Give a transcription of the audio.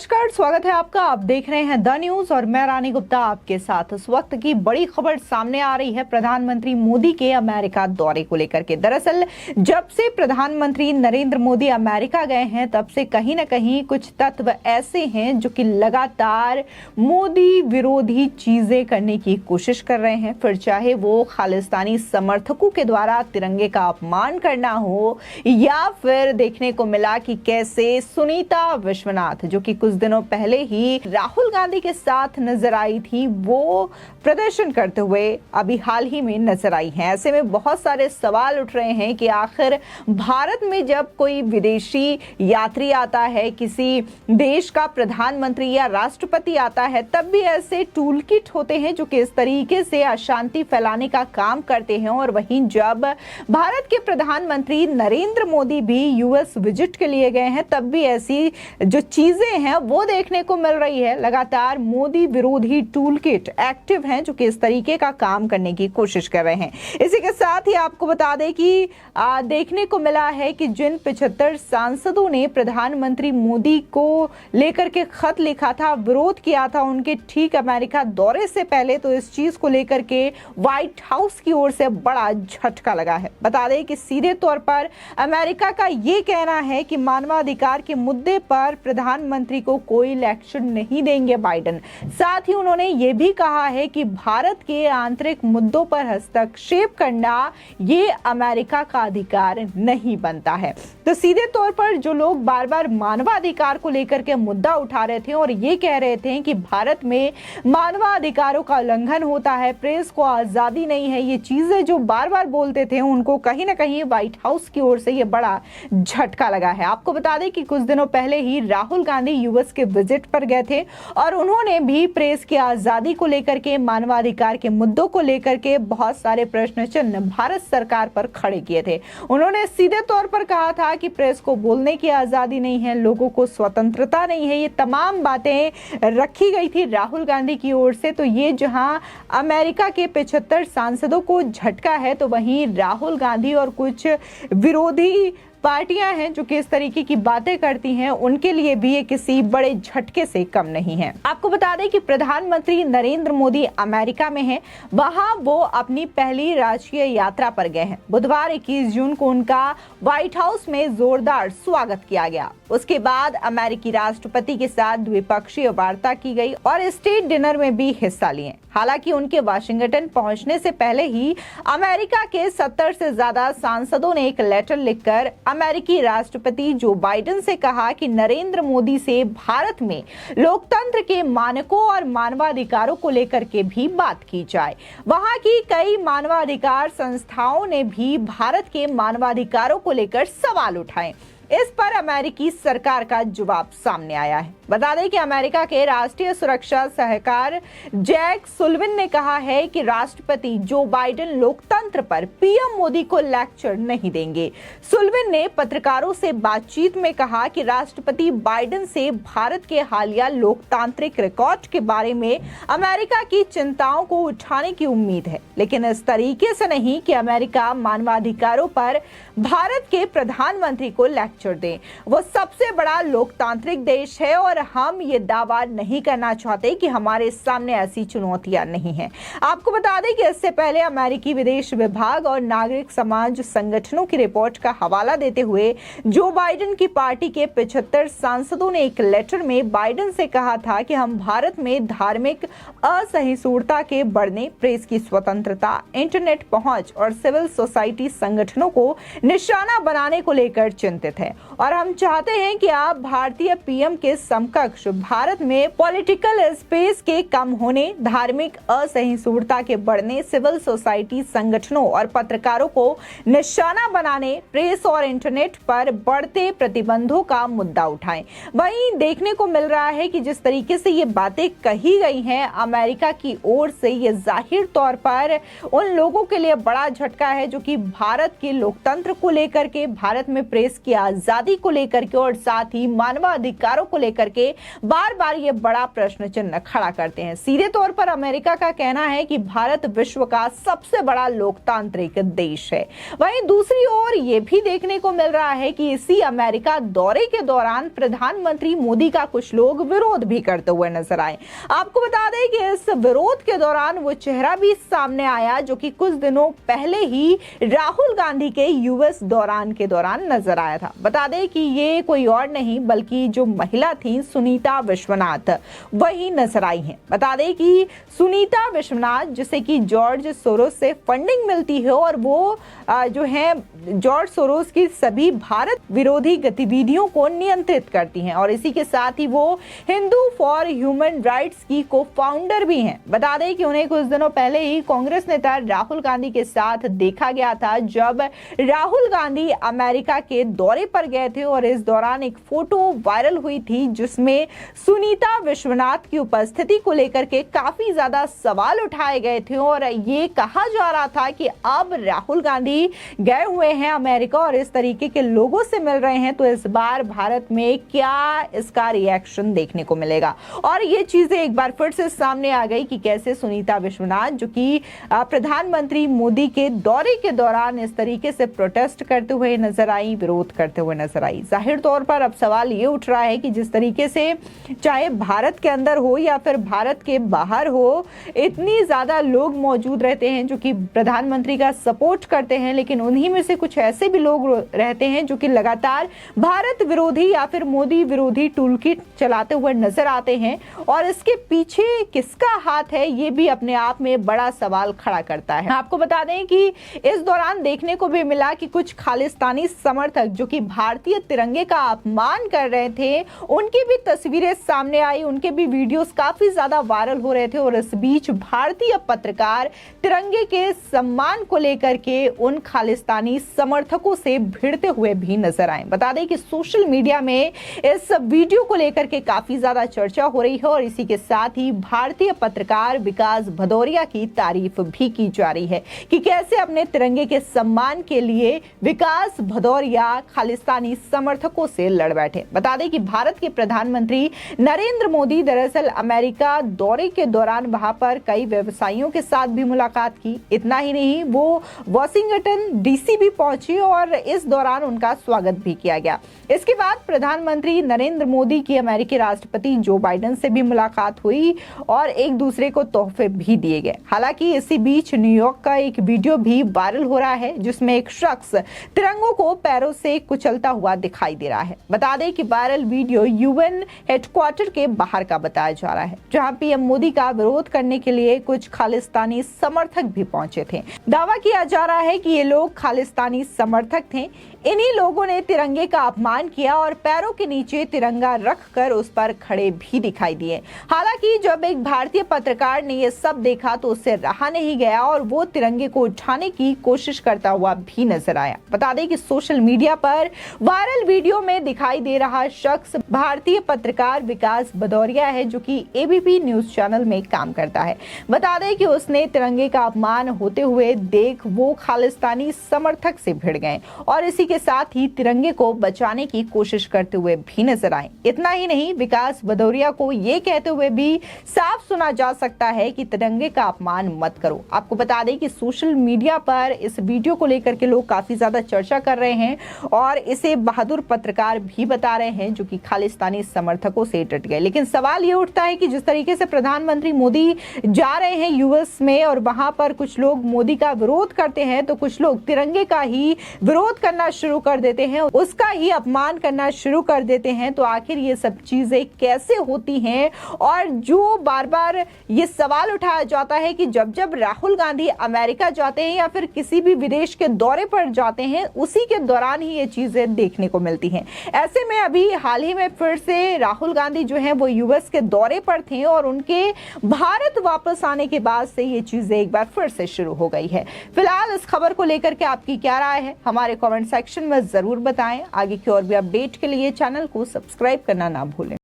नमस्कार, स्वागत है आपका। आप देख रहे हैं द न्यूज और मैं रानी गुप्ता आपके साथ। इस वक्त की बड़ी खबर सामने आ रही है प्रधानमंत्री मोदी के अमेरिका दौरे को लेकर के। दरअसल जब से प्रधानमंत्री नरेंद्र मोदी अमेरिका गए हैं तब से कहीं ना कहीं कुछ तत्व ऐसे हैं जो कि लगातार मोदी विरोधी चीजें करने की कोशिश कर रहे हैं। फिर चाहे वो खालिस्तानी समर्थकों के द्वारा तिरंगे का अपमान करना हो या फिर देखने को मिला कि कैसे सुनीता विश्वनाथ जो कि कुछ दिनों पहले ही राहुल गांधी के साथ नजर आई थी, वो प्रदर्शन करते हुए अभी हाल ही में नजर आई हैं। ऐसे में बहुत सारे सवाल उठ रहे हैं कि आखिर भारत में जब कोई विदेशी यात्री आता है, किसी देश का प्रधानमंत्री या राष्ट्रपति आता है, तब भी ऐसे टूल किट होते हैं जो कि इस तरीके से अशांति फैलाने का काम करते हैं। और वहीं जब भारत के प्रधानमंत्री नरेंद्र मोदी भी यूएस विजिट के लिए गए हैं तब भी ऐसी जो चीजें हैं वो देखने को मिल रही है। लगातार मोदी विरोधी टूल किट एक्टिव हैं जो कि इस तरीके का काम करने की कोशिश कर रहे हैं। इसी के साथ ही आपको बता दें कि देखने को मिला है कि जिन 75 सांसदों ने प्रधानमंत्री मोदी को लेकर के खत लिखा था, विरोध किया था उनके ठीक अमेरिका दौरे से पहले, तो इस चीज को लेकर के व्हाइट हाउस की ओर से बड़ा झटका लगा है। बता दें कि सीधे तौर पर अमेरिका का ये कहना है कि मानवाधिकार के मुद्दे पर प्रधानमंत्री को कोई लेक्चर नहीं देंगे बाइडेन। साथ ही उन्होंने ये भी कहा है कि भारत के आंतरिक मुद्दों पर हस्तक्षेप करना ये अमेरिका का अधिकार नहीं बनता है। तो सीधे तौर पर जो लोग बार बार मानवाधिकार को लेकर के मुद्दा उठा रहे थे और ये कह रहे थे कि भारत में मानवाधिकारों का उल्लंघन होता है, प्रेस को आजादी नहीं है, ये चीजें जो बार बार बोलते थे उनको कहीं ना कहीं व्हाइट हाउस की ओर से ये बड़ा झटका लगा है। आपको बता दें कि कुछ दिनों पहले ही राहुल गांधी यूएस के विजिट पर गए थे और उन्होंने भी प्रेस की आजादी को लेकर के, मानवाधिकार के मुद्दों को लेकर के बहुत सारे प्रश्न चिन्ह भारत सरकार पर खड़े किए थे। उन्होंने सीधे तौर पर कहा था कि प्रेस को बोलने की आजादी नहीं है, लोगों को स्वतंत्रता नहीं है, ये तमाम बातें रखी गई थी राहुल गांधी की ओर से। तो ये जहां अमेरिका के 75 सांसदों को झटका है, तो वहीं राहुल गांधी और कुछ विरोधी पार्टियां हैं जो कि इस तरीके की बातें करती हैं, उनके लिए भी ये किसी बड़े झटके से कम नहीं है। आपको बता दें कि प्रधानमंत्री नरेंद्र मोदी अमेरिका में हैं, वहां वो अपनी पहली राष्ट्रीय यात्रा पर गए हैं। बुधवार 21 जून को उनका व्हाइट हाउस में जोरदार स्वागत किया गया। उसके बाद अमेरिकी राष्ट्रपति के साथ द्विपक्षीय वार्ता की गई और स्टेट डिनर में भी हिस्सा लिए। हालांकि उनके वाशिंगटन पहुंचने से पहले ही अमेरिका के 70 से ज्यादा सांसदों ने एक लेटर लिखकर अमेरिकी राष्ट्रपति जो बाइडेन से कहा कि नरेंद्र मोदी से भारत में लोकतंत्र के मानकों और मानवाधिकारों को लेकर के भी बात की जाए। वहां की कई मानवाधिकार संस्थाओं ने भी भारत के मानवाधिकारों को लेकर सवाल उठाए। इस पर अमेरिकी सरकार का जवाब सामने आया है। बता दें कि अमेरिका के राष्ट्रीय सुरक्षा सलाहकार जैक सुल्लिवन ने कहा है कि राष्ट्रपति जो बाइडेन लोकतंत्र पर पीएम मोदी को लेक्चर नहीं देंगे। सुल्लिवन ने पत्रकारों से बातचीत में कहा कि राष्ट्रपति बाइडेन से भारत के हालिया लोकतांत्रिक रिकॉर्ड के बारे में अमेरिका की चिंताओं को उठाने की उम्मीद है, लेकिन इस तरीके से नहीं कि अमेरिका मानवाधिकारों पर भारत के प्रधानमंत्री को लेक्चर दें। वो सबसे बड़ा लोकतांत्रिक देश है और हम ये दावा नहीं करना चाहते कि हमारे सामने ऐसी चुनौतियां नहीं हैं। आपको बता दें कि इससे पहले अमेरिकी विदेश विभाग और नागरिक समाज संगठनों की रिपोर्ट का हवाला देते हुए जो बाइडेन की पार्टी के 75 सांसदों ने एक लेटर में बाइडेन से कहा था कि हम भारत में धार्मिक असहिष्णुता के बढ़ने, प्रेस की स्वतंत्रता, इंटरनेट पहुंच और सिविल सोसाइटी संगठनों को निशाना बनाने को लेकर चिंतित है और हम चाहते हैं कि आप भारतीय पीएम के समकक्ष भारत में पॉलिटिकल स्पेस के कम होने, धार्मिक असहिष्णुता के बढ़ने, सिविल सोसाइटी संगठनों और पत्रकारों को निशाना बनाने, प्रेस और इंटरनेट पर बढ़ते प्रतिबंधों का मुद्दा उठाएं। वहीं देखने को मिल रहा है कि जिस तरीके से ये बातें कही गई हैं अमेरिका की ओर से, ये जाहिर तौर पर उन लोगों के लिए बड़ा झटका है जो कि भारत के लोकतंत्र को लेकर के, भारत में प्रेस की आजादी को लेकर के और साथ ही मानवाधिकारों को लेकर के बार बार ये बड़ा प्रश्न चिन्ह खड़ा करते हैं। सीधे तौर पर अमेरिका का कहना है कि भारत विश्व का सबसे बड़ा लोकतांत्रिक देश है। वहीं दूसरी ओर ये भी देखने को मिल रहा है कि इसी अमेरिका दौरे के दौरान प्रधानमंत्री मोदी का कुछ लोग विरोध भी करते हुए नजर आए। आपको बता दें कि इस विरोध के दौरान वो चेहरा भी सामने आया जो कि कुछ दिनों पहले ही राहुल गांधी के यूएस दौरान के दौरान नजर आया था। बता दें कि ये कोई और नहीं बल्कि जो महिला थी सुनीता विश्वनाथ वही नजर आई हैं। बता दें कि सुनीता विश्वनाथ जिसे कि जॉर्ज सोरोस से फंडिंग मिलती है और वो जो है जॉर्ज सोरोस की सभी भारत विरोधी गतिविधियों को नियंत्रित करती हैं और इसी के साथ ही वो हिंदू फॉर ह्यूमन राइट्स की को फाउंडर भी हैं। बता दें कि उन्हें कुछ दिनों पहले ही कांग्रेस नेता राहुल गांधी के साथ देखा गया था जब राहुल गांधी अमेरिका के दौरे पर गए थे और इस दौरान एक फोटो वायरल हुई थी जिसमें सुनीता विश्वनाथ की उपस्थिति को लेकर के काफी ज्यादा सवाल उठाए गए थे और ये कहा जा रहा था कि अब राहुल गांधी गए हुए हैं अमेरिका और इस तरीके के लोगों से मिल रहे हैं तो इस बार भारत में क्या इसका रिएक्शन देखने को मिलेगा। और ये चीजें एक बार फिर से सामने आ गई कि कैसे सुनीता विश्वनाथ जो कि प्रधानमंत्री मोदी के दौरे के दौरान इस तरीके से प्रोटेस्ट करते हुए नजर आई, विरोध करते हुए नजर आई। जाहिर तौर पर अब सवाल ये उठ रहा है कि जिस तरीके से चाहे भारत के अंदर हो या फिर भारत के बाहर हो इतनी ज्यादा लोग मौजूद रहते हैं जो कि प्रधानमंत्री का सपोर्ट करते हैं, लेकिन उन्हीं में से कुछ ऐसे भी लोग रहते हैं जो कि लगातार भारत विरोधी या फिर मोदी विरोधी टूलकिट चलाते हुए नजर आते हैं और इसके पीछे किसका हाथ है ये भी अपने आप में बड़ा सवाल खड़ा करता है। आपको बता दें कि इस दौरान देखने को भी मिला कि कुछ खालिस्तानी समर्थक जो कि भारतीय तिरंगे का अपमान कर रहे थे उनकी भी तस्वीरें सामने आई, उनके भी वीडियोस काफी ज्यादा वायरल हो रहे थे और इस बीच भारतीय पत्रकार तिरंगे के सम्मान को लेकर के उन खालिस्तानी समर्थकों से भिड़ते हुए भी नजर आए। बता दें कि सोशल मीडिया में इस वीडियो को लेकर के काफी ज्यादा चर्चा हो रही है और इसी के साथ ही भारतीय पत्रकार विकास भदौरिया की तारीफ भी की जा रही है कि कैसे अपने तिरंगे के सम्मान के लिए विकास भदौरिया खालिस्तानी समर्थकों से लड़ बैठे। बता दें कि भारत के प्रधानमंत्री नरेंद्र मोदी दरअसल अमेरिका दौरे के दौरान वहां पर कई व्यवसायियों के साथ भी मुलाकात की। इतना ही नहीं वो वाशिंगटन डीसी भी पहुंची और इस दौरान उनका स्वागत भी किया गया। इसके बाद प्रधानमंत्री नरेंद्र मोदी की अमेरिकी राष्ट्रपति जो बाइडेन से भी मुलाकात हुई और एक दूसरे को तोहफे भी दिए गए। हालांकि इसी बीच न्यूयॉर्क का एक वीडियो भी वायरल हो रहा है जिसमें एक शख्स तिरंगों को पैरों से कुचलता हुआ दिखाई दे रहा है। बता दें कि वायरल वीडियो यूएन हेडक्वार्टर के बाहर का बताया जा रहा है जहां पीएम मोदी का विरोध करने के लिए कुछ खालिस्तानी समर्थक भी पहुंचे थे। दावा किया जा रहा है कि ये लोग खालिस्तानी समर्थक थे। इन्हीं लोगों ने तिरंगे का अपमान किया और पैरों के नीचे तिरंगा रखकर उस पर खड़े भी दिखाई दिए। हालांकि जब एक भारतीय पत्रकार ने यह सब देखा तो उससे रहा नहीं गया और वो तिरंगे को उठाने की कोशिश करता हुआ भी नजर आया। बता दें कि सोशल मीडिया पर वायरल वीडियो में दिखाई दे रहा शख्स भारतीय पत्रकार विकास भदौरिया है जो कि एबीपी न्यूज चैनल में काम करता है। बता दें कि उसने तिरंगे का अपमान होते हुए देख वो खालिस्तानी समर्थक से भिड़ गए और इसी के साथ ही तिरंगे को बचाने की कोशिश करते हुए भी नजर आए। इतना ही नहीं विकास भदौरिया को ये कहते हुए भी साफ सुना जा सकता है कि तिरंगे का अपमान मत करो। आपको बता दें कि सोशल मीडिया पर इस वीडियो को लेकर के लोग काफी ज्यादा चर्चा कर रहे हैं और इसे बहादुर पत्रकार भी बता रहे हैं जो कि खालिस्तानी समर्थकों से डट गए। लेकिन सवाल ये उठता है कि जिस तरीके से प्रधानमंत्री मोदी जा रहे हैं यूएस में और वहां पर कुछ लोग मोदी का विरोध करते हैं तो कुछ लोग तिरंगे का ही विरोध करना शुरू कर देते हैं, उसका ही अपमान करना शुरू कर देते हैं। तो आखिर ये सब चीजें कैसे होती हैं? और जो बार बार ये सवाल उठाया जाता है कि जब जब राहुल गांधी अमेरिका जाते हैं या फिर किसी भी विदेश के दौरे पर जाते हैं उसी के दौरान ही ये चीजें देखने को मिलती हैं। ऐसे में अभी हाल ही में फिर से राहुल गांधी जो है वो यूएस के दौरे पर थे और उनके भारत वापस आने के बाद से ये चीजें एक बार फिर से शुरू हो गई है। फिलहाल इस खबर को लेकर के आपकी क्या राय है हमारे कमेंट सेक्शन में जरूर बताएं। आगे की और भी अपडेट के लिए चैनल को सब्सक्राइब करना ना भूलें।